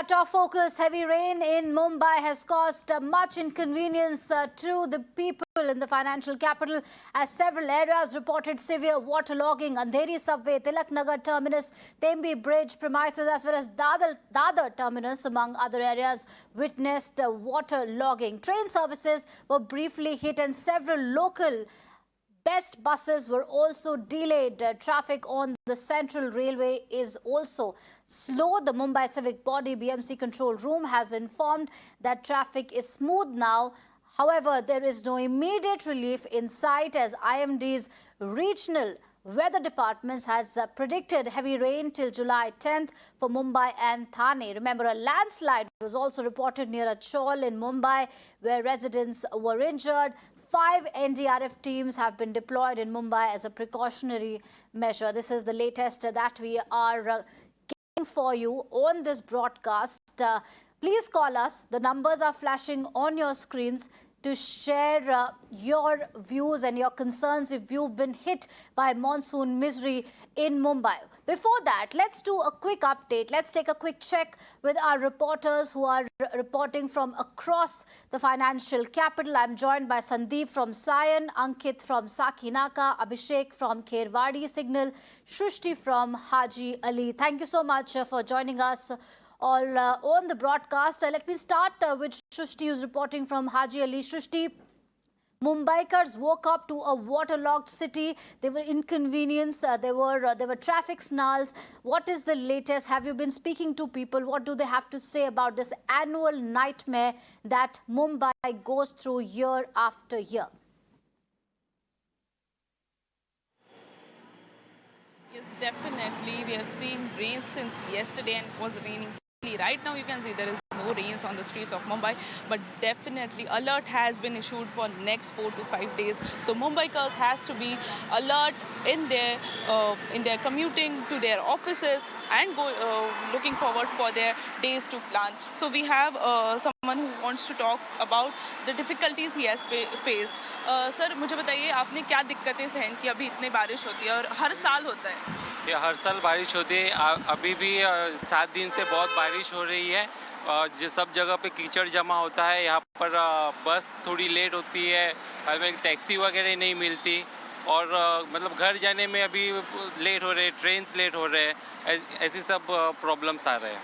top focus. Heavy rain in Mumbai has caused much inconvenience to the people in the financial capital, as several areas reported severe waterlogging. Andheri subway, Tilak Nagar terminus, Tembi bridge premises, as well as Dadar terminus, among other areas, witnessed waterlogging. Train services were briefly hit, and several local best buses were also delayed. Traffic on the Central Railway is also slow. The Mumbai Civic Body BMC control room has informed that traffic is smooth now. However, there is no immediate relief in sight, as IMD's regional weather departments has predicted heavy rain till July 10th for Mumbai and Thane. Remember, a landslide was also reported near a chawl in Mumbai, where residents were injured. 5 NDRF teams have been deployed in Mumbai as a precautionary measure. This is the latest that we are getting for you on this broadcast. Please call us. The numbers are flashing on your screens to share your views and your concerns if you've been hit by monsoon misery in Mumbai. Before that, let's do a quick update. Let's take a quick check with our reporters who are reporting from across the financial capital. I'm joined by Sandeep from Sion, Ankit from Sakinaka, Abhishek from Kherwadi Signal, Shrishti from Haji Ali. Thank you so much for joining us all on the broadcast. Let me start with Shrishti, who's reporting from Haji Ali. Shrishti, Mumbaikars woke up to a waterlogged city. They were inconvenienced. There were traffic snarls. What is the latest? Have you been speaking to people? What do they have to say about this annual nightmare that Mumbai goes through year after year? Yes, definitely. We have seen rain since yesterday, and it was raining. Right now you can see there is no rains on the streets of Mumbai, but definitely alert has been issued for next 4 to 5 days. So Mumbaikars has to be alert in their commuting to their offices and looking forward for their days to plan. So we have someone who wants to talk about the difficulties he has faced. Sir, मुझे बताइए आपने क्या दिक्कतें सहन की? अभी इतनी बारिश होती है और हर साल होता है। ये हर साल बारिश होती है। अभी भी 7 दिन से बहुत बारिश हो रही है। जो सब जगह पे कीचड़ जमा होता है। यहाँ पर बस थोड़ी लेट होती है, हमें टैक्सी वगैरह नहीं मिलती, और मतलब घर जाने में अभी लेट हो रहे, ट्रेन्स लेट हो रहे हैं, ऐसी सब प्रॉब्लम्स आ रहे हैं।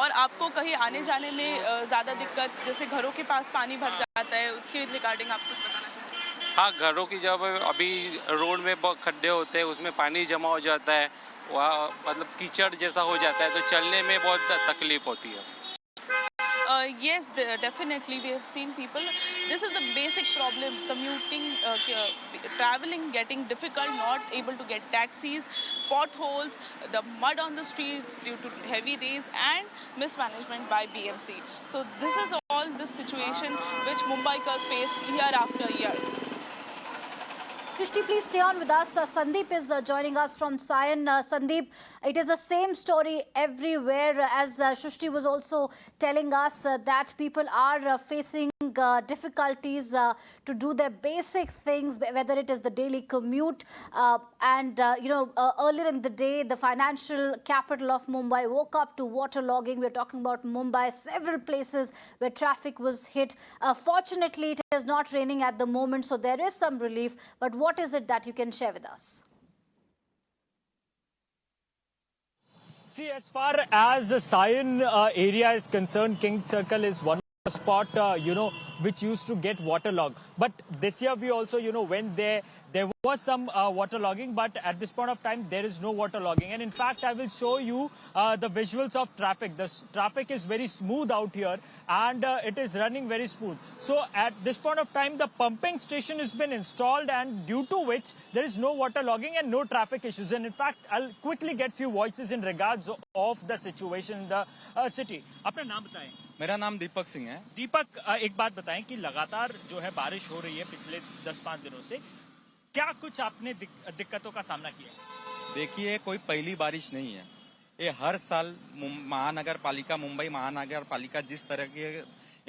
और आपको कहीं आने जाने में ज़्यादा दिक्कत, जैसे घरों के पास पानी भर जाता है, उसके रिगार्डिंग आप कुछ बताना चाहेंगे? हाँ, घरों की जब अभी रोड में बहुत खड्डे होते हैं, उसमें पानी जमा हो जाता है, वहाँ मतलब कीचड़ जैसा हो जाता है, तो चलने में बहुत तकलीफ होती है। Yes, definitely we have seen people. This is the basic problem: commuting, traveling, getting difficult, not able to get taxis, potholes, the mud on the streets due to heavy rains, and mismanagement by BMC. So this is all the situation which Mumbaikars face year after year. Shrishti, please stay on with us. Sandeep is joining us from Sion. Sandeep, it is the same story everywhere, as Shrishti was also telling us that people are facing difficulties to do their basic things, whether it is the daily commute earlier in the day, the financial capital of Mumbai woke up to waterlogging. We're talking about Mumbai, several places where traffic was hit. Fortunately, it is not raining at the moment, so there is some relief. But what is it that you can share with us? See, as far as the Sion area is concerned, King Circle is one spot, which used to get waterlogged. But this year we also, went there. There was some waterlogging, but at this point of time, there is no waterlogging. And in fact, I will show you the visuals of traffic. The traffic is very smooth out here, and it is running very smooth. So at this point of time, the pumping station has been installed, and due to which there is no waterlogging and no traffic issues. And in fact, I'll quickly get few voices in regards of the situation in the city. अपना नाम बताएं। मेरा नाम दीपक सिंह है। दीपक, एक बात बताएं कि लगातार जो है बारिश हो रही है पिछले 10-5 दिनों से, क्या कुछ आपने दिक्कतों का सामना किया? देखिए, कोई पहली बारिश नहीं है। ये हर साल महानगर पालिका, मुंबई महानगर पालिका जिस तरह के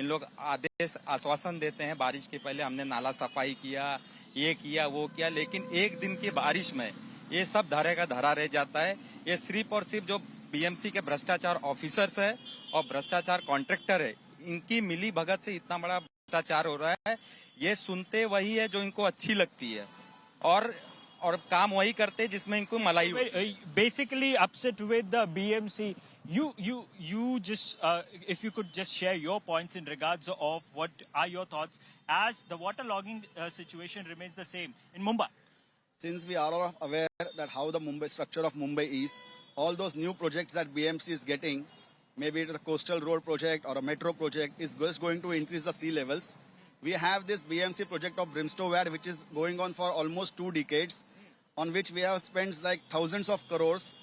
इन लोग आदेश आश्वासन देते हैं, बारिश के पहले हमने नाला सफाई किया, ये किया, वो किया, लेकिन एक दिन की बारिश में ये सब धरे का धरा रह जाता है। ये सिर्फ और सिर्फ जो बीएमसी के भ्रष्टाचार ऑफिसर्स है और भ्रष्टाचार कॉन्ट्रैक्टर है, इनकी मिली भगत से इतना बड़ा भ्रष्टाचार हो रहा है। ये सुनते वही है जो इनको अच्छी लगती है और काम वही करते जिसमें इनको मलाई होती है। Basically upset with the BMC. You just if you could just share your points in regards of what are your thoughts as the waterlogging situation remains the same in Mumbai. Since we are all aware that how the Mumbai structure of Mumbai is, all those new projects that BMC is getting, maybe it is a coastal road project or a metro project, is just going to increase the sea levels. We have this BMC project of Brimstone, which is going on for almost 2 decades, on which we have spent like thousands of crores,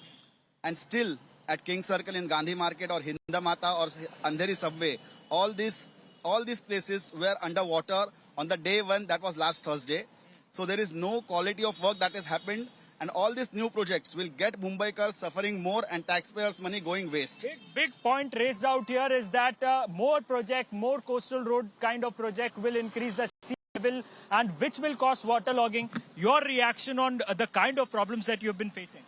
and still at King Circle in Gandhi Market or Hindamata or Andheri subway, all these places were underwater on the day one, that was last Thursday. So there is no quality of work that has happened, and all these new projects will get Mumbaikars suffering more and taxpayers' money going waste. Big point raised out here is that more coastal road kind of project will increase the sea level and which will cause waterlogging. Your reaction on the kind of problems that you've been facing?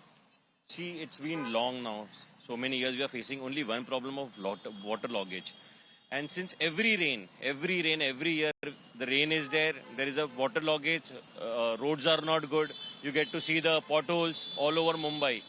See, it's been long now. So many years we are facing only one problem of water loggage. And since every rain, every year, the rain is there is a water loggage, roads are not good. You get to see the potholes all over Mumbai.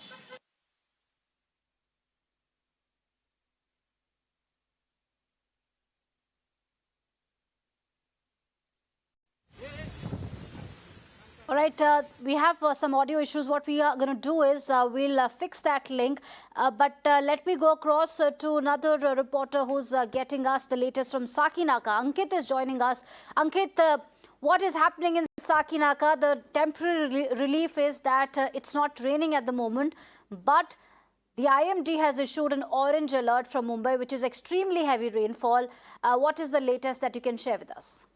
All right, we have some audio issues. What we are going to do is we'll fix that link. But let me go across to another reporter who's getting us the latest from Sakinaka. Ankit is joining us. Ankit, what is happening in Sakinaka? The temporary relief is that it's not raining at the moment, but the IMD has issued an orange alert from Mumbai, which is extremely heavy rainfall. What is the latest that you can share with us?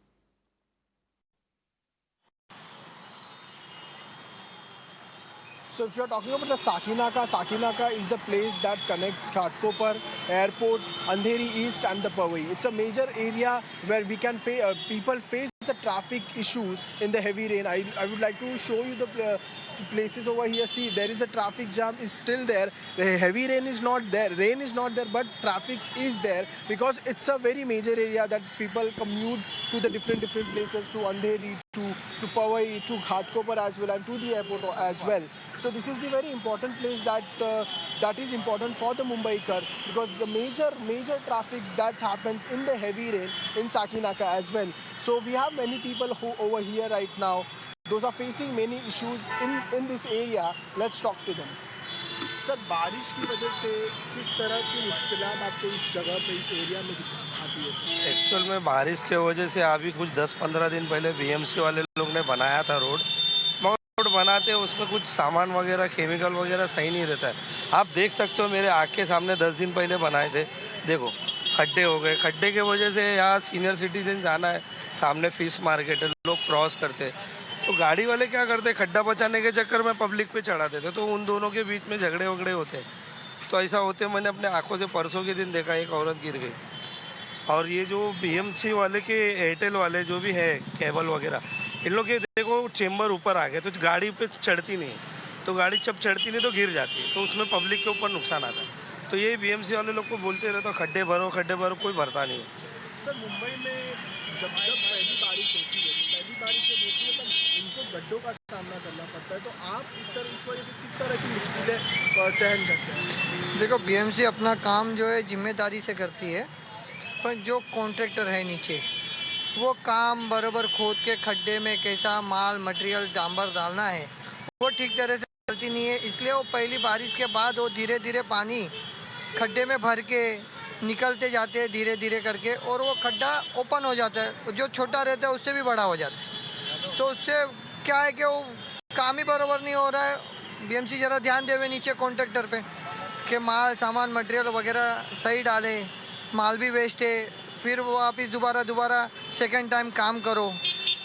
So if you're talking about the Sakinaka is the place that connects Ghatkopar Airport, Andheri East and the Powai. It's a major area where we can people face the traffic issues in the heavy rain. I would like to show you the places over here. See, there is a traffic jam is still there. The heavy rain is not there. Rain is not there, but traffic is there because it's a very major area that people commute to the different places, to Andheri, to Powai, to Ghatkopar as well, and to the airport as well. So this is the very important place that is important for the Mumbaikar, because the major traffic that happens in the heavy rain in Sakinaka as well. So we have many people who over here right now, those are facing many issues in this area. Let's talk to them. Sir, बारिश की वजह से किस तरह की मुश्किलात आपको इस जगह पे, इस एरिया में आती है? एक्चुअल में बारिश के वजह से अभी कुछ 10-15 दिन पहले बीएमसी वाले लोग ने बनाया था रोड, मगर रोड बनाते उसमें कुछ सामान वगैरह, केमिकल वगैरह सही नहीं रहता है। आप देख सकते हो, मेरे आँख के सामने 10 दिन पहले बनाए थे, देखो खड्डे हो गए। खड्डे के वजह से यहाँ सीनियर सिटीजन जाना है, सामने फिश मार्केट है, लोग क्रॉस करते, तो गाड़ी वाले क्या करते, खड्डा बचाने के चक्कर में पब्लिक पे चढ़ा देते, तो उन दोनों के बीच में झगड़े वगड़े होते। तो ऐसा होते मैंने अपने आंखों से परसों के दिन देखा, एक औरत गिर गई। और ये जो बीएमसी वाले के एयरटेल वाले जो भी है केबल वगैरह, इन लोग के देखो चेम्बर ऊपर आ गए, तो गाड़ी पे चढ़ती नहीं, तो गाड़ी जब चढ़ती नहीं तो गिर जाती, तो उसमें पब्लिक के ऊपर नुकसान आता है। तो ये बीएमसी वाले लोग को बोलते रहते, खड्डे भरो, कोई भरता नहीं है। सर, मुंबई में जब पहली बारिश होती है, तो पहली बारिश जब होती है तब इनको गड्ढों का सामना करना पड़ता है, तो आप इस वजह से किस तरह की मुश्किलें सहन करते हैं? देखो, बीएमसी अपना काम जो है जिम्मेदारी से करती है, पर जो कॉन्ट्रैक्टर है नीचे, वो काम बराबर खोद के खड्डे में कैसा माल मटेरियल डांबर डालना है, वो ठीक तरह से चलती नहीं है। इसलिए वो पहली बारिश के बाद वो धीरे धीरे पानी खड्डे में भर के निकलते जाते हैं धीरे धीरे करके, और वो खड्डा ओपन हो जाता है, जो छोटा रहता है उससे भी बड़ा हो जाता है। तो उससे क्या है कि वो काम ही बराबर नहीं हो रहा है। बीएमसी ज़रा ध्यान देवे नीचे कॉन्ट्रैक्टर पे कि माल सामान मटेरियल वगैरह सही डाले, माल भी वेस्ट है, फिर वो वापस दोबारा सेकंड टाइम काम करो,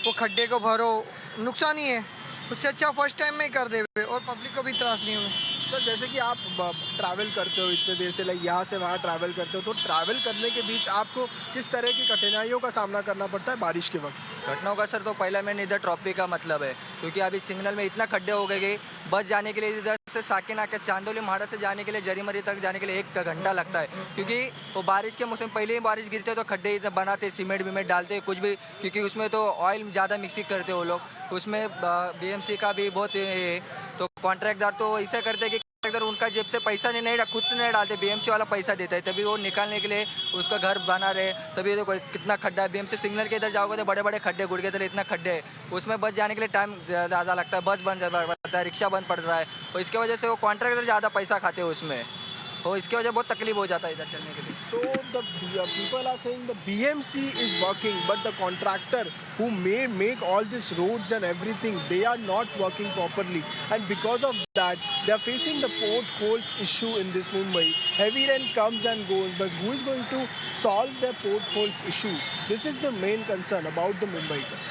वो खड्डे को भरो, नुकसान ही है। उससे अच्छा फर्स्ट टाइम में ही कर देवे और पब्लिक को भी त्रास नहीं हुए। सर, जैसे कि आप ट्रैवल करते हो इतने देर से, यहाँ से वहाँ ट्रैवल करते हो, तो ट्रैवल करने के बीच आपको किस तरह की कठिनाइयों का सामना करना पड़ता है बारिश के वक्त? घटनाओं का सर, तो पहला मैंने इधर ट्रॉफिक का मतलब है, क्योंकि अभी सिग्नल में इतना खड्डे हो गए कि बस जाने के लिए इधर से साकिना के चांदोली महाड़ा से जाने के लिए जरीमरी तक जाने के लिए 1 घंटा लगता है, क्योंकि वो बारिश के मौसम पहले ही बारिश गिरते है तो खड्डे इधर बनाते, सीमेंट विमेंट डालते कुछ भी, क्योंकि उसमें तो ऑयल ज़्यादा मिक्सिंग करते वो लोग, उसमें बीएमसी का भी बहुत है, तो कॉन्ट्रैक्टदार तो ऐसा करते हैं कि अगर उनका जेब से पैसा नहीं खुद से नहीं डालते, बीएमसी वाला पैसा देता है, तभी वो निकालने के लिए उसका घर बना रहे। तभी देखो कितना खड्डा है, बीएमसी सिग्नल के इधर जाओगे तो बड़े बड़े खड्डे, गुड़के तले इतना खड्डे है, उसमें बस जाने के लिए टाइम ज़्यादा लगता है, बस बंद पड़ता है, रिक्शा बंद पड़ता है, और इसकी वजह से वो कॉन्ट्रैक्टर ज़्यादा पैसा खाते हैं उसमें, तो इसकी वजह बहुत तकलीफ हो जाता है इधर चलने के लिए। So the people are saying the BMC is working, but the contractor who make all these roads and everything, they are not working properly, and because of that, they are facing the potholes issue in this Mumbai. Heavy rain comes and goes, but who is going to solve the potholes issue? This is the main concern about the Mumbaikars.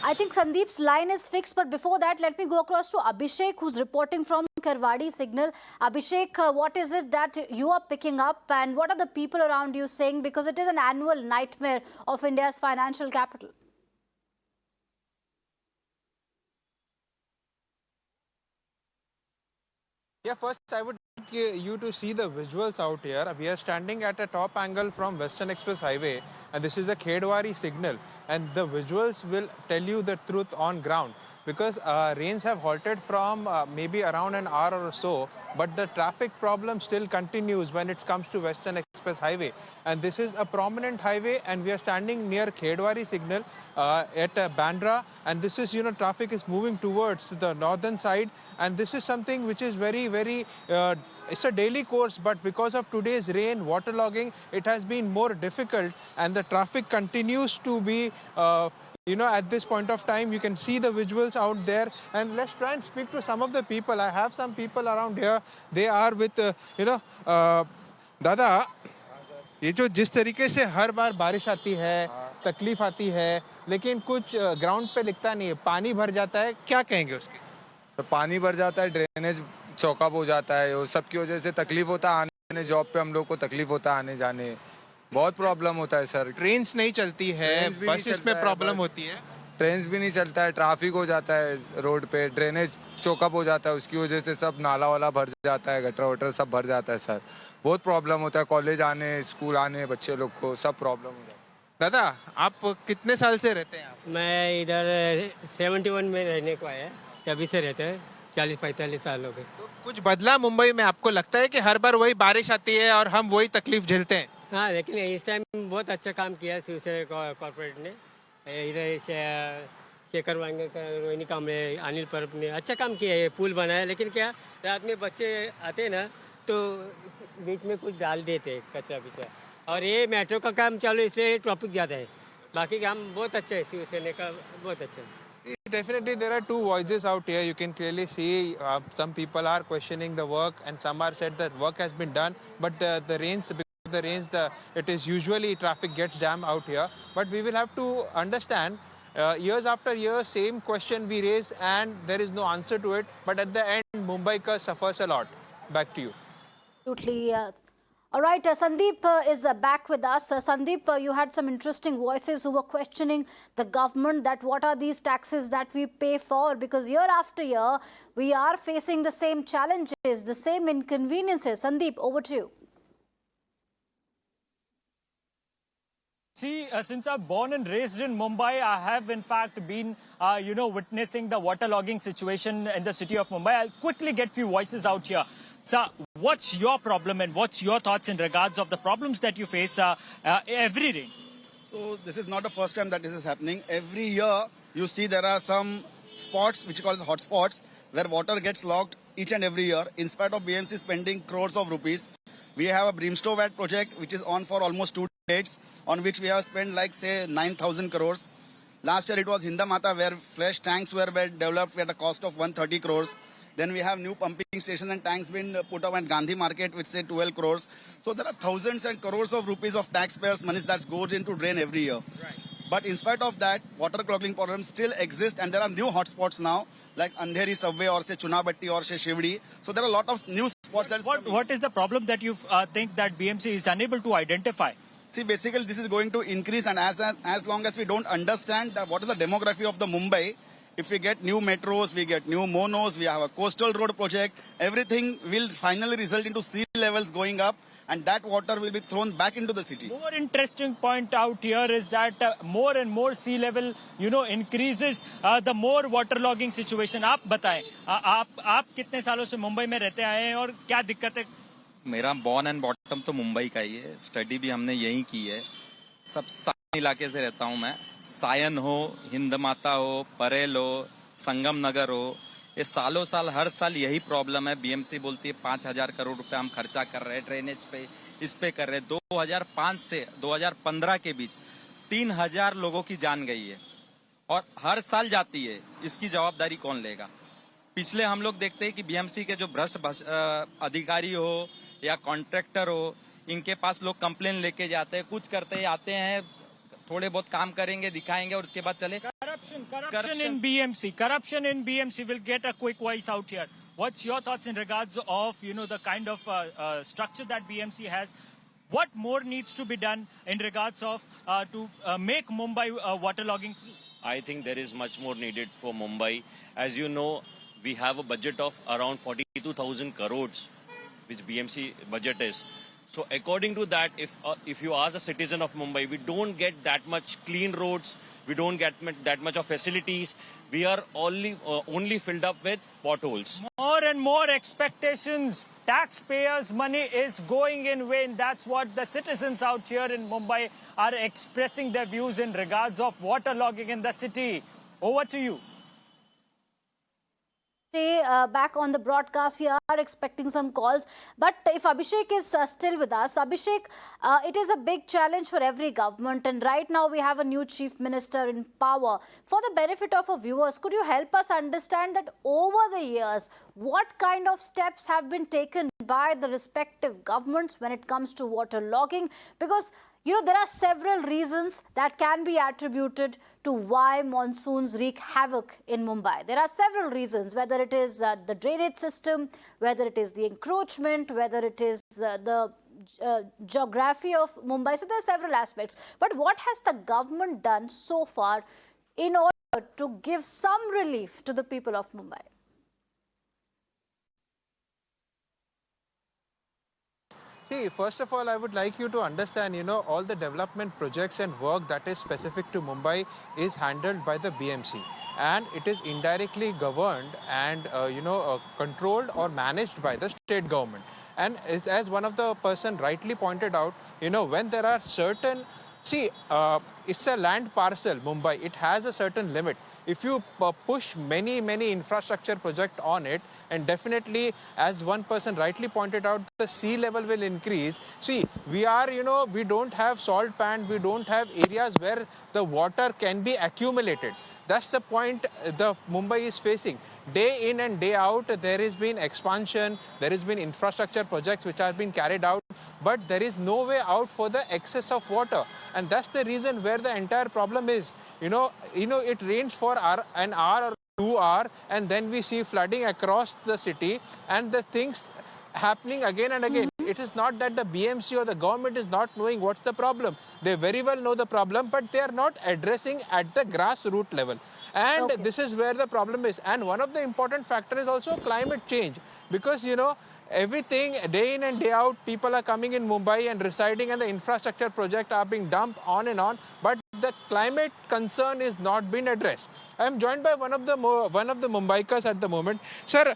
I think Sandeep's line is fixed, but before that, let me go across to Abhishek, who's reporting from Karwadi Signal. Abhishek, what is it that you are picking up, and what are the people around you saying? Because it is an annual nightmare of India's financial capital. Yeah, first I would like you to see the visuals out here. We are standing at a top angle from Western Express Highway, and this is the Khedwari signal. And the visuals will tell you the truth on ground, because rains have halted from maybe around an hour or so, but the traffic problem still continues when it comes to Western Express Highway. And this is a prominent highway, and we are standing near Khedwari signal at Bandra, and this is, traffic is moving towards the northern side, and this is something which is very, very it's a daily course, but because of today's rain, waterlogging, it has been more difficult, and the traffic continues to be at this point of time. You can see the visuals out there, and let's try and speak to some of the people. I have some people around here. They are with दादा, ये जो जिस तरीके से हर बार बारिश आती है, तकलीफ आती है, लेकिन कुछ ग्राउंड पे लिखता नहीं है, पानी भर जाता है, क्या कहेंगे उसके? तो पानी भर जाता है, ड्रेनेज चौकअप हो जाता है, वो सब की वजह से तकलीफ होता है आने जॉब पे, हम लोग को तकलीफ होता है आने जाने, बहुत प्रॉब्लम होता है सर। ट्रेन्स नहीं चलती है, बस में प्रॉब्लम होती है, ट्रेन्स भी नहीं चलता है, ट्रैफिक हो जाता है रोड पे, ड्रेनेज चौकअप हो जाता है, उसकी वजह से सब नाला वाला भर जाता है, गटर वटर सब भर जाता है सर, बहुत प्रॉब्लम होता है, कॉलेज आने स्कूल आने बच्चे लोग को सब प्रॉब्लम होता है। दादा, आप कितने साल से रहते हैं? मैं इधर 71 में रहने को आया, तभी से रहते हैं, 40-45 साल हो गए। तो कुछ बदला मुंबई में? आपको लगता है कि हर बार वही बारिश आती है और हम वही तकलीफ झेलते हैं? हाँ, लेकिन इस टाइम बहुत अच्छा काम किया शिवसेना कॉर्पोरेट ने, इधर शेखर वांगे का, रोहिणी कामरे, अनिल परब ने अच्छा काम किया है, पुल बनाया, लेकिन क्या रात में बच्चे आते हैं ना तो बीच में कुछ डाल देते कचरा बिचरा, और ये मेट्रो का काम चालू इसलिए ट्रैफिक ज़्यादा है, बाकी काम बहुत अच्छा है, शिवसेना का बहुत अच्छा है। Definitely, there are two voices out here. You can clearly see some people are questioning the work, and some are said that work has been done, but the rains, it is usually traffic gets jammed out here. But we will have to understand, years after years, same question we raise, and there is no answer to it. But at the end, Mumbaikars suffers a lot. Back to you. Absolutely. All right, Sandeep is back with us. Sandeep, you had some interesting voices who were questioning the government that what are these taxes that we pay for? Because year after year, we are facing the same challenges, the same inconveniences. Sandeep, over to you. See, since I'm born and raised in Mumbai, I have in fact been, witnessing the waterlogging situation in the city of Mumbai. I'll quickly get few voices out here. Sir, what's your problem and what's your thoughts in regards of the problems that you face every rain? So this is not the first time that this is happening. Every year you see there are some spots which are called hot spots where water gets locked each and every year. In spite of BMC spending crores of rupees, we have a brimstone VAT project which is on for almost 2 decades, on which we have spent like say 9,000 crores. Last year it was Hindamata where fresh tanks were developed at a cost of 130 crores. Then we have new pumping stations and tanks been put up at Gandhi Market with say 12 crores. So there are thousands and crores of rupees of taxpayers' money that goes into drain every year. Right. But in spite of that, water clogging problems still exist, and there are new hotspots now, like Andheri subway or say Chunabatti or say Shivdi. So there are a lot of new spots. What is the problem that you think that BMC is unable to identify? See, basically this is going to increase, and as long as we don't understand that what is the demography of the Mumbai, If we get new metros, we get new monos, we have a coastal road project, everything will finally result into sea levels going up, and that water will be thrown back into the city. More interesting point out here is that more and more sea level, increases, the more waterlogging situation. आप बताएं, आप कितने सालों से मुंबई में रहते आए हैं और क्या दिक्कत है? मेरा बॉर्न एंड बॉटम तो मुंबई का ही है, स्टडी भी हमने यहीं की है। सब साइन इलाके से रहता हूँ मैं, सायन हो, हिंद माता हो, परेल हो, संगम नगर हो, ये सालों साल हर साल यही प्रॉब्लम है। बीएमसी बोलती है 5,000 करोड़ रुपए हम खर्चा कर रहे हैं ड्रेनेज पे, इस पे कर रहे हैं। 2005 से 2015 के बीच 3,000 लोगों की जान गई है और हर साल जाती है। इसकी जवाबदारी कौन लेगा? पिछले हम लोग देखते हैं कि बीएमसी के जो भ्रष्ट अधिकारी हो या कॉन्ट्रैक्टर हो, इनके पास लोग कंप्लेन लेके जाते हैं, कुछ करते हैं, आते हैं, थोड़े बहुत काम करेंगे, दिखाएंगे और उसके बाद चले। Corruption in BMC. Corruption in BMC. Will get a quick voice out here. What's your thoughts in regards of the kind of structure that BMC has? What more needs to be done in regards of to make Mumbai waterlogging free? I think there is much more needed for Mumbai. As you know, we have a budget of around 42,000 crores, which BMC budget is. So according to that, if you ask a citizen of Mumbai, we don't get that much clean roads, we don't get that much of facilities. We are only filled up with potholes. More and more expectations. Taxpayers' money is going in vain. That's what the citizens out here in Mumbai are expressing their views in regards of waterlogging in the city. Over to you. Back on the broadcast, we are expecting some calls, but if Abhishek is still with us, Abhishek, it is a big challenge for every government, and right now we have a new chief minister in power. For the benefit of our viewers, could you help us understand that over the years, what kind of steps have been taken by the respective governments when it comes to waterlogging? Because there are several reasons that can be attributed to why monsoons wreak havoc in Mumbai. There are several reasons, whether it is the drainage system, whether it is the encroachment, whether it is the geography of Mumbai. So there are several aspects. But what has the government done so far in order to give some relief to the people of Mumbai? See, first of all, I would like you to understand, all the development projects and work that is specific to Mumbai is handled by the BMC. And it is indirectly governed and, controlled or managed by the state government. And as one of the person rightly pointed out, when there are certain... See, it's a land parcel, Mumbai. It has a certain limit. If you push many infrastructure project on it, and definitely, as one person rightly pointed out, the sea level will increase. See, we are, we don't have salt pan, we don't have areas where the water can be accumulated. That's the point the Mumbai is facing. Day in and day out, there has been expansion, there has been infrastructure projects which have been carried out, but there is no way out for the excess of water. And that's the reason where the entire problem is. It rains for an hour or 2 hours, and then we see flooding across the city, and the things happening again and again. It is not that the BMC or the government is not knowing what's the problem. They very well know the problem, but they are not addressing at the grassroots level. And this is where the problem is. And one of the important factors is also climate change. Because, everything day in and day out, people are coming in Mumbai and residing, and the infrastructure projects are being dumped on and on. But the climate concern is not being addressed. I am joined by one of the Mumbaikars at the moment. Sir,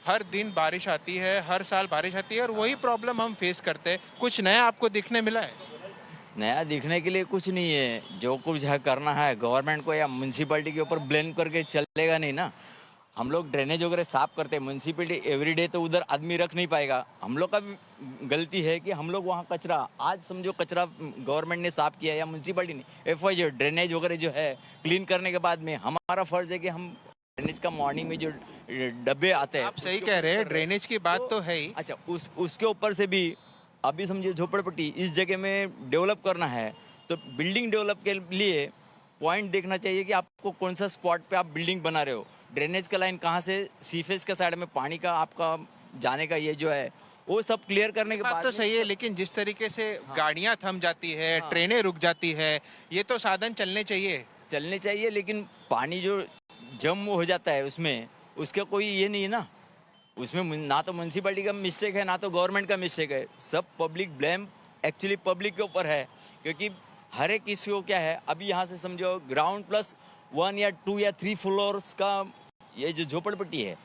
हर दिन बारिश आती है, हर साल बारिश आती है और वही प्रॉब्लम हम फेस करते हैं। कुछ नया आपको दिखने मिला है? नया दिखने के लिए कुछ नहीं है। जो कुछ है करना है गवर्नमेंट को या म्यूनसिपैलिटी के ऊपर ब्लेम करके चलेगा नहीं ना। हम लोग ड्रेनेज वगैरह साफ करते हैं, म्यूनसिपैलिटी एवरीडे तो उधर आदमी रख नहीं पाएगा। हम लोग का भी गलती है कि हम लोग वहाँ कचरा, आज समझो कचरा गवर्नमेंट ने साफ किया या म्यूनसिपैलिटी ने, FY ड्रेनेज वगैरह जो है क्लीन करने के बाद में हमारा फर्ज है कि हम ड्रेनेज का मॉर्निंग में जो डब्बे आते हैं। आप सही कह रहे हैं, ड्रेनेज की बात तो है ही। अच्छा, उसके ऊपर से भी अभी समझिए झोपड़पट्टी इस जगह में डेवलप करना है, तो बिल्डिंग डेवलप के लिए पॉइंट देखना चाहिए कि आपको कौन सा स्पॉट पे आप बिल्डिंग बना रहे हो। ड्रेनेज का लाइन कहाँ से, सीफेस के साइड में पानी का आपका जाने का ये जो है वो सब क्लियर करने के बाद तो सही है, लेकिन जिस तरीके से गाड़ियां थम जाती है, ट्रेनें रुक जाती है, ये तो साधन चलने चाहिए। चलने चाहिए, लेकिन पानी जो जम हो जाता है उसमें, उसका कोई ये नहीं है ना। उसमें ना तो म्यूनसिपैलिटी का मिस्टेक है, ना तो गवर्नमेंट का मिस्टेक है। सब पब्लिक ब्लेम एक्चुअली पब्लिक के ऊपर है, क्योंकि हर एक किसी को क्या है, अभी यहाँ से समझो ग्राउंड प्लस 1 या 2 या 3 फ्लोर्स का ये जो झोपड़पट्टी है,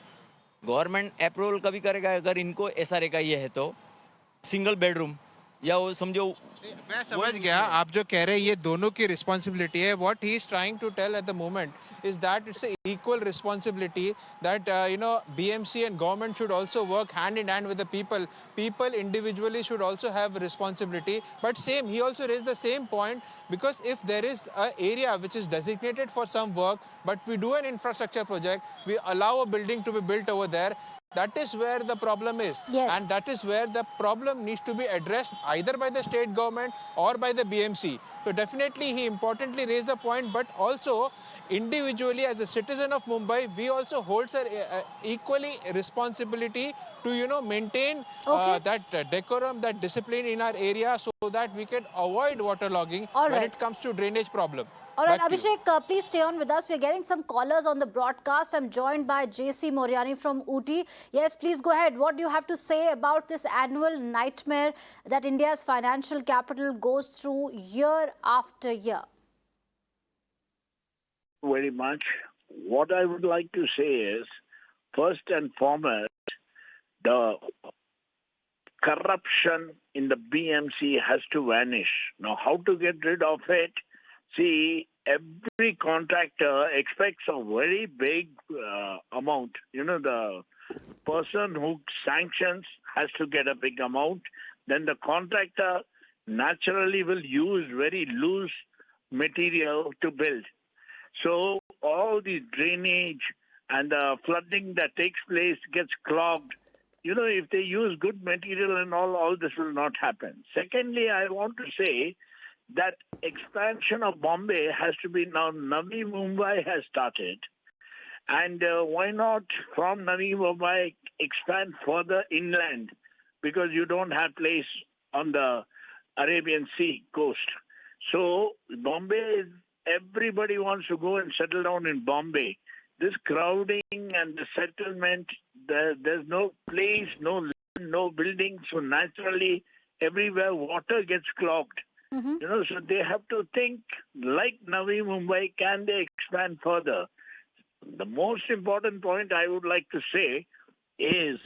गवर्नमेंट अप्रूवल कभी करेगा अगर इनको एसआरए का ये है तो सिंगल बेडरूम, या वो समझो। मैं समझ गया आप जो कह रहे हैं ये दोनों की रिस्पॉन्सिबिलिटी है. What he is trying to tell at the moment is that it's equal responsibility that BMC and government should also work hand in hand with the people. People individually should also have responsibility. But same, he also raised the same point, because if there is an area which is designated for some work, but we do an infrastructure project, we allow a building to be built over there. That is where the problem is. Yes. And that is where the problem needs to be addressed either by the state government or by the BMC. So definitely he importantly raised the point, but also individually as a citizen of Mumbai, we also hold equally responsibility to maintain that decorum, that discipline in our area, so that we can avoid waterlogging when it comes to drainage problem. All right, Abhishek, please stay on with us. We're getting some callers on the broadcast. I'm joined by JC Moriani from Ooty. Yes, please go ahead. What do you have to say about this annual nightmare that India's financial capital goes through year after year? Very much. What I would like to say is, first and foremost, the corruption in the BMC has to vanish. Now, how to get rid of it? See, every contractor expects a very big amount. The person who sanctions has to get a big amount. Then the contractor naturally will use very loose material to build. So all the drainage and the flooding that takes place gets clogged. If they use good material and all this will not happen. Secondly, I want to say that expansion of Bombay has to be now. Navi Mumbai has started. And why not from Navi Mumbai expand further inland? Because you don't have place on the Arabian Sea coast. So Bombay, everybody wants to go and settle down in Bombay. This crowding and the settlement, there's no place, no land, no buildings. So naturally, everywhere water gets clogged. So they have to think like Navi Mumbai, can they expand further? The most important point I would like to say is,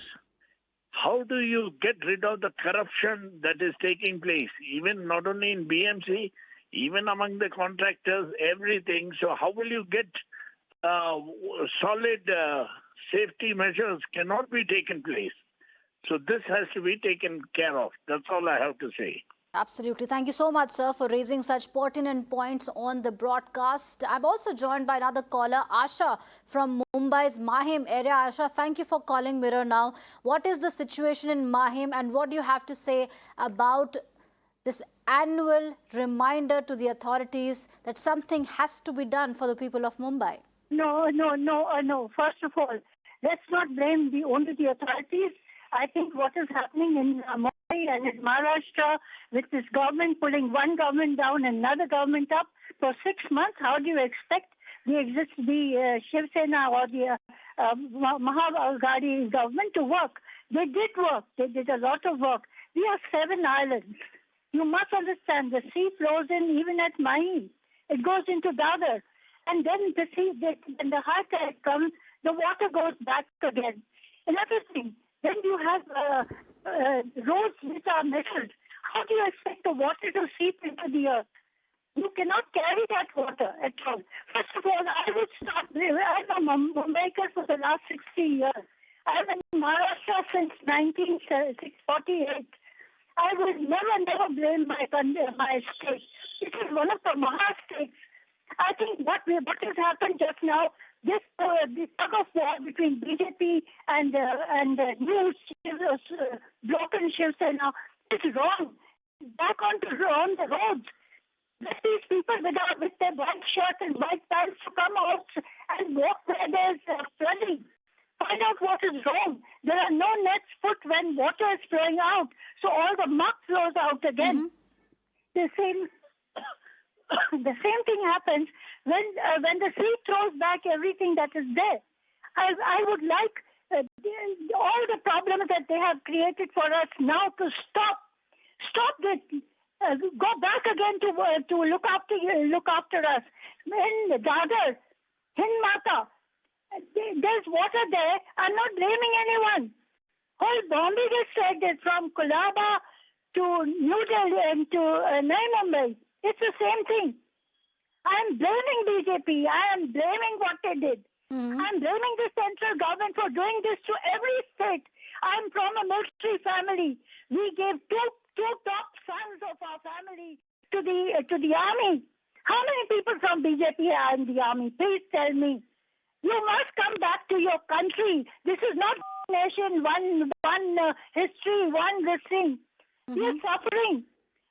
how do you get rid of the corruption that is taking place, even not only in BMC, even among the contractors, everything. So how will you get solid safety measures cannot be taken place. So this has to be taken care of. That's all I have to say. Absolutely. Thank you so much, sir, for raising such pertinent points on the broadcast. I'm also joined by another caller, Asha, from Mumbai's Mahim area. Asha, thank you for calling Mirror Now. What is the situation in Mahim, and what do you have to say about this annual reminder to the authorities that something has to be done for the people of Mumbai? No. First of all, let's not blame only the authorities. I think what is happening in Mumbai and in Maharashtra, with this government pulling one government down and another government up for 6 months, how do you expect the Shiv Sena or the Maharashtra government to work? They did work. They did a lot of work. We have 7 islands. You must understand, the sea flows in even at Mahim. It goes into Dadar. And then when the high tide comes, the water goes back again. Another thing, then you have roads which are measured. How do you expect the water to seep into the earth? You cannot carry that water at all. First of all, I would start. I'm a Mumbaikar for the last 60 years. I'm in Maharashtra since 1948. I will never blame my state. It is one of the Maha states. I think what has happened just now, this tug of war between BJP and new broken Shiv Sena is wrong. Back on the roads. Let these people with their white shirts and white pants to come out and walk where there's flooding. Find out what is wrong. There are no nets put when water is flowing out, so all the muck flows out again. The same thing happens when the sea throws back everything that is there. I would like all the problems that they have created for us now to stop. Stop this. Go back again to look after us. In Dadar, Hindmata, there's water there. I'm not blaming anyone. Whole Bombay gets like this, from Colaba to New Delhi and to Navi Mumbai. It's the same thing. I'm blaming BJP. I am blaming what they did. I'm blaming the central government for doing this to every state. I'm from a military family. We gave two top sons of our family to the army. How many people from BJP are in the army? Please tell me. You must come back to your country. This is not nation, one history, one this thing. We are suffering.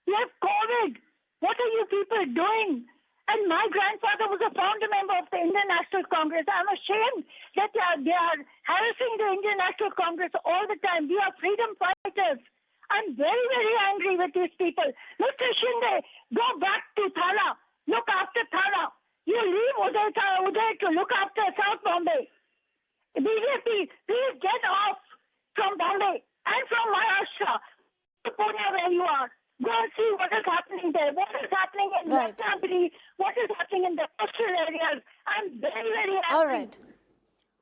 We have COVID. What are you people doing? And my grandfather was a founder member of the Indian National Congress. I'm ashamed that they are harassing the Indian National Congress all the time. We are freedom fighters. I'm very, very angry with these people. Mr. Shinde, go back to Thara. Look after Thara. You leave Uday to look after South Bombay. BJP, please get off from Bombay and from Maharashtra to Pune, where you are. Go and see what is happening there. What is happening in Ratnagiri? What is happening in the coastal areas? I'm very, very angry. All right.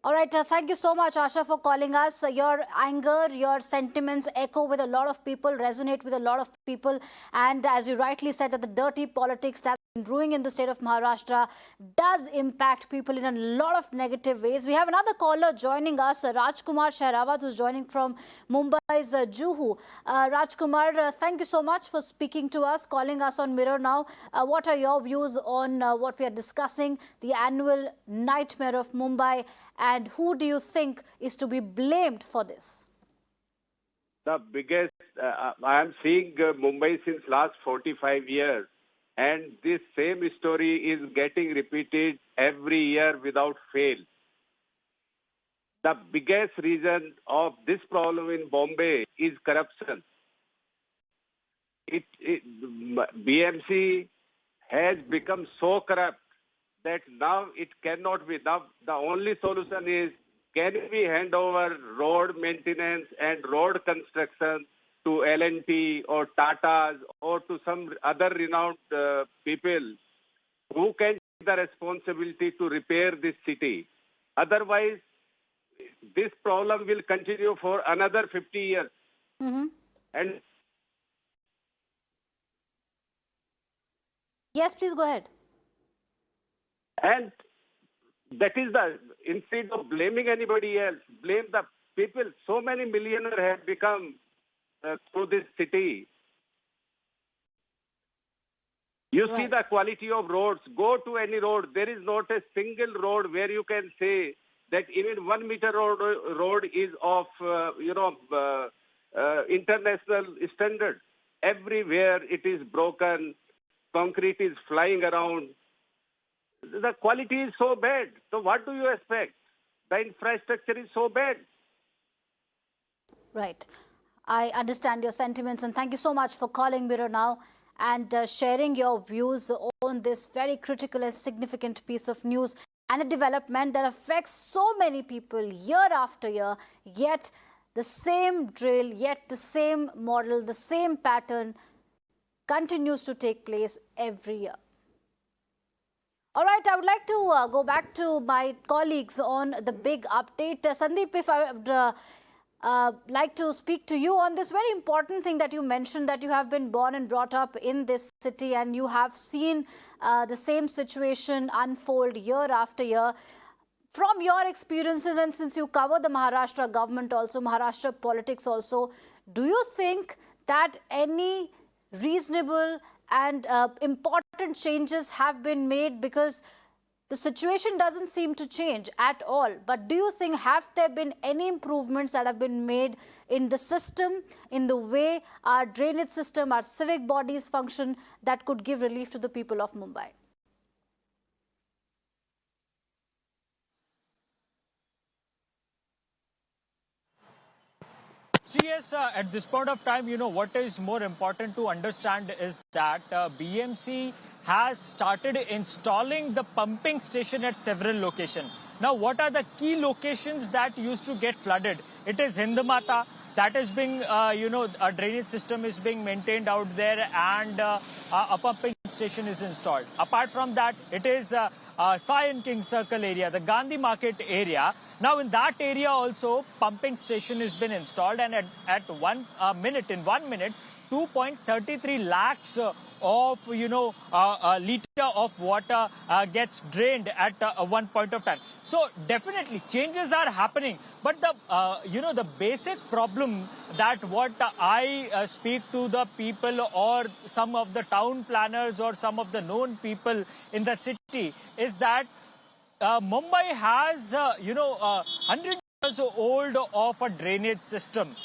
All right, thank you so much, Asha, for calling us. Your anger, your sentiments echo with a lot of people, resonate with a lot of people. And as you rightly said, that the dirty politics that's been brewing in the state of Maharashtra does impact people in a lot of negative ways. We have another caller joining us, Rajkumar Shahrawat, who's joining from Mumbai's Juhu. Rajkumar, thank you so much for speaking to us, calling us on Mirror Now. What are your views on what we are discussing, the annual nightmare of Mumbai? And who do you think is to be blamed for this? The biggest, I am seeing Mumbai since last 45 years. And this same story is getting repeated every year without fail. The biggest reason of this problem in Bombay is corruption. BMC has become so corrupt that now it cannot be. Now the only solution is, can we hand over road maintenance and road construction to L&T or Tatas or to some other renowned people who can take the responsibility to repair this city. Otherwise, this problem will continue for another 50 years. And yes, please go ahead. And that is instead of blaming anybody else, blame the people. So many millionaires have become through this city. You see the quality of roads. Go to any road. There is not a single road where you can say that even 1 meter road is of, international standard. Everywhere it is broken. Concrete is flying around. The quality is so bad. So what do you expect? The infrastructure is so bad. Right. I understand your sentiments, and thank you so much for calling Mirror Now and sharing your views on this very critical and significant piece of news and a development that affects so many people year after year, yet the same drill, yet the same model, the same pattern continues to take place every year. All right, I would like to go back to my colleagues on the big update. Sandeep, if I would like to speak to you on this very important thing that you mentioned, that you have been born and brought up in this city and you have seen the same situation unfold year after year. From your experiences, and since you cover the Maharashtra government also, Maharashtra politics also, do you think that any reasonable and important changes have been made? Because the situation doesn't seem to change at all. But do you think, have there been any improvements that have been made in the system, in the way our drainage system, our civic bodies function, that could give relief to the people of Mumbai? So yes, at this point of time, what is more important to understand is that BMC has started installing the pumping station at several locations. Now, what are the key locations that used to get flooded? It is Hindmata. That is being, a drainage system is being maintained out there, and a pumping station is installed. Apart from that, it is Sion King Circle area, the Gandhi Market area. Now, in that area also, pumping station has been installed, and at 1 minute, 2.33 lakhs of liter of water gets drained at one point of time. So definitely changes are happening, but the the basic problem that what I speak to the people or some of the town planners or some of the known people in the city is that Mumbai has 100 years old of a drainage system.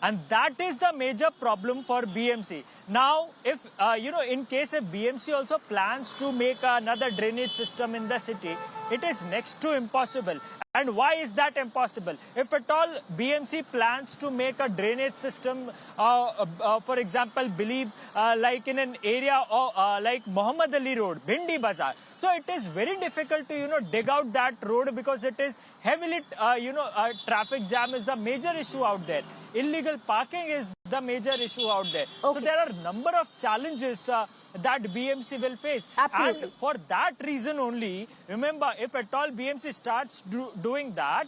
And that is the major problem for BMC. Now, if, in case if BMC also plans to make another drainage system in the city, it is next to impossible. And why is that impossible? If at all BMC plans to make a drainage system, for example, like in an area like Muhammad Ali Road, Bhindi Bazaar. So it is very difficult to, dig out that road because it is heavily, traffic jam is the major issue out there. Illegal parking is the major issue out there. Okay. So there are a number of challenges that BMC will face. Absolutely. And for that reason only, remember, if at all BMC starts doing that,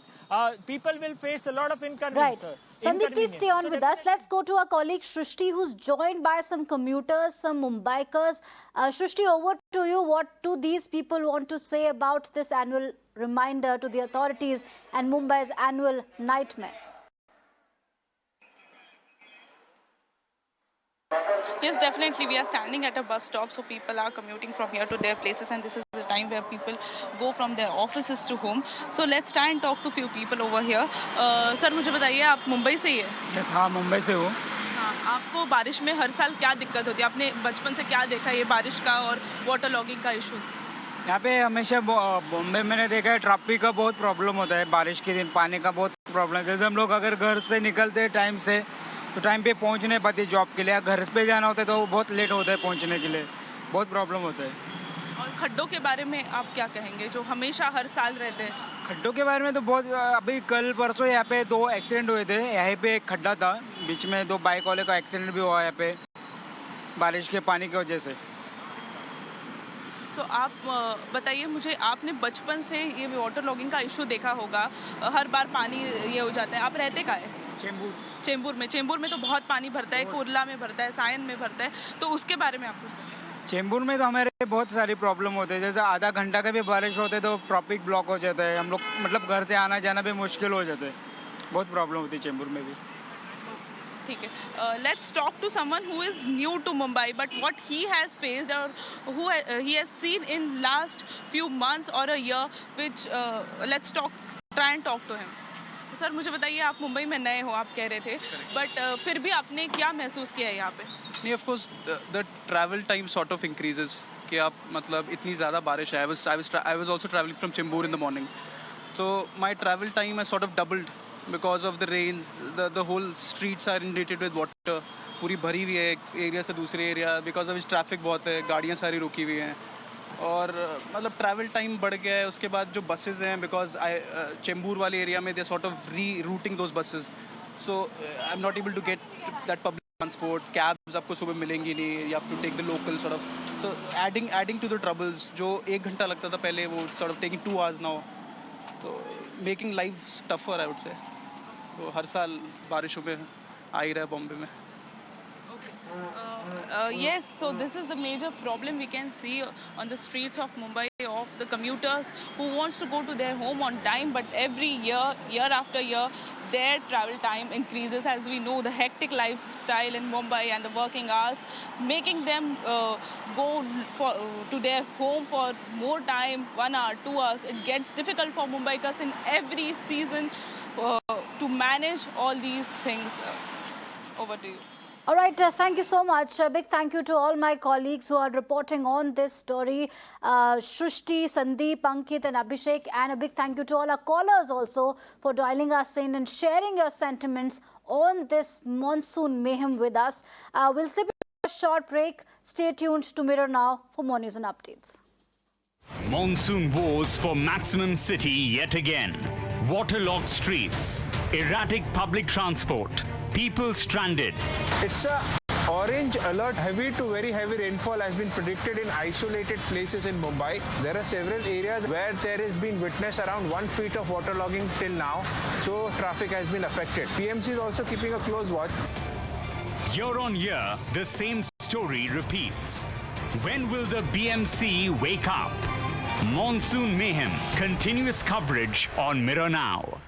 people will face a lot of inconvenience. Right. Sandeep, please stay on with us. Let's go to our colleague Shrishti, who's joined by some commuters, some Mumbaikars. Shrishti, over to you. What do these people want to say about this annual reminder to the authorities and Mumbai's annual nightmare? Yes, definitely. We are standing at a bus stop, so people are commuting from here to their places, and this is the time where people go from their offices to home. So let's try and talk to few people over here. Sir मुझे बताइए, आप मुंबई से ही है? Yes, हाँ, मुंबई से हूँ। हाँ, आपको बारिश में हर साल क्या दिक्कत होती है? आपने बचपन से क्या देखा ये बारिश का और वाटर लॉगिंग का इशू? यहाँ पे हमेशा बॉम्बे मैंने देखा है ट्रैफिक का बहुत प्रॉब्लम होता है, बारिश के दिन पानी का बहुत प्रॉब्लम है। जैसे हम लोग अगर घर से निकलते टाइम से तो टाइम पे पहुँच नहीं पाती जॉब के लिए, घर पे जाना होता है तो बहुत लेट होता है पहुँचने के लिए, बहुत प्रॉब्लम होता है। और खड्डों के बारे में आप क्या कहेंगे जो हमेशा हर साल रहते हैं? खड्डों के बारे में तो बहुत, अभी कल परसों यहाँ पे 2 एक्सीडेंट हुए थे। यहाँ पे एक खड्डा था, बीच में 2 बाइक वाले का एक्सीडेंट भी हुआ यहाँ पे बारिश के पानी की वजह से। तो आप बताइए मुझे, आपने बचपन से ये वाटर लॉगिंग का इशू देखा होगा, हर बार पानी ये हो जाता है। आप रहते कहाँ है? चेंबूर में तो बहुत पानी भरता है, कुर्ला में भरता है, सायन में भरता है, तो उसके बारे में आप कुछ बताइए। चेंबूर में तो हमारे बहुत सारी प्रॉब्लम होते हैं, जैसे आधा घंटा का भी बारिश होते तो ट्रैफिक ब्लॉक हो जाता है, हम लोग मतलब घर से आना जाना भी मुश्किल हो जाता है, बहुत प्रॉब्लम होती है चेंबूर में भी। ठीक है, let's talk to someone who is new to Mumbai but what he has faced और who he has seen in last few months और a year which let's try and talk to him. Sir मुझे बताइए, आप मुंबई में नए हो, आप कह रहे थे, बट फिर भी आपने क्या महसूस किया है यहाँ पे? नहीं, of course the travel time sort of increases कि आप मतलब इतनी ज़्यादा बारिश है। I was also travelling from Chembur in the morning, तो my travel time has sort of doubled because of the rains. The whole streets are inundated with water, पूरी भरी हुई है एक एरिया से दूसरे एरिया, बिकॉज ऑफ ट्रैफिक बहुत है, गाड़ियाँ सारी रुकी हुई हैं और मतलब ट्रैवल टाइम बढ़ गया है। उसके बाद जो बसेज हैं, बिकॉज चेंबूर वाले एरिया में they sort of rerouting those buses, so I am not able to get that public transport. Cabs आपको सुबह मिलेंगी नहीं, you have to take the local sort of, so adding to the troubles. जो 1 घंटा लगता था पहले, वो sort of taking 2 hours now, तो making life tougher I would say. तो हर साल बारिशों में आ ही रहा है बॉम्बे में। Yes, so this is the major problem we can see on the streets of Mumbai, of the commuters who wants to go to their home on time, but every year after year, their travel time increases. As we know, the hectic lifestyle in Mumbai and the working hours, making them go to their home for more time, 1 hour, 2 hours. It gets difficult for Mumbaikars in every season to manage all these things. Over to you. All right, thank you so much. A big thank you to all my colleagues who are reporting on this story. Shrishti, Sandeep, Ankit and Abhishek. And a big thank you to all our callers also for dialing us in and sharing your sentiments on this monsoon mayhem with us. We'll slip a short break. Stay tuned to Mirror Now for more news and updates. Monsoon woes for maximum city yet again. Waterlogged streets, erratic public transport, people stranded. It's a orange alert. Heavy to very heavy rainfall has been predicted in isolated places in Mumbai. There are several areas where there has been witnessed around 1 feet of waterlogging till now. So traffic has been affected. PMC is also keeping a close watch. Year on year, the same story repeats. When will the BMC wake up? Monsoon mayhem, continuous coverage on Mirror Now.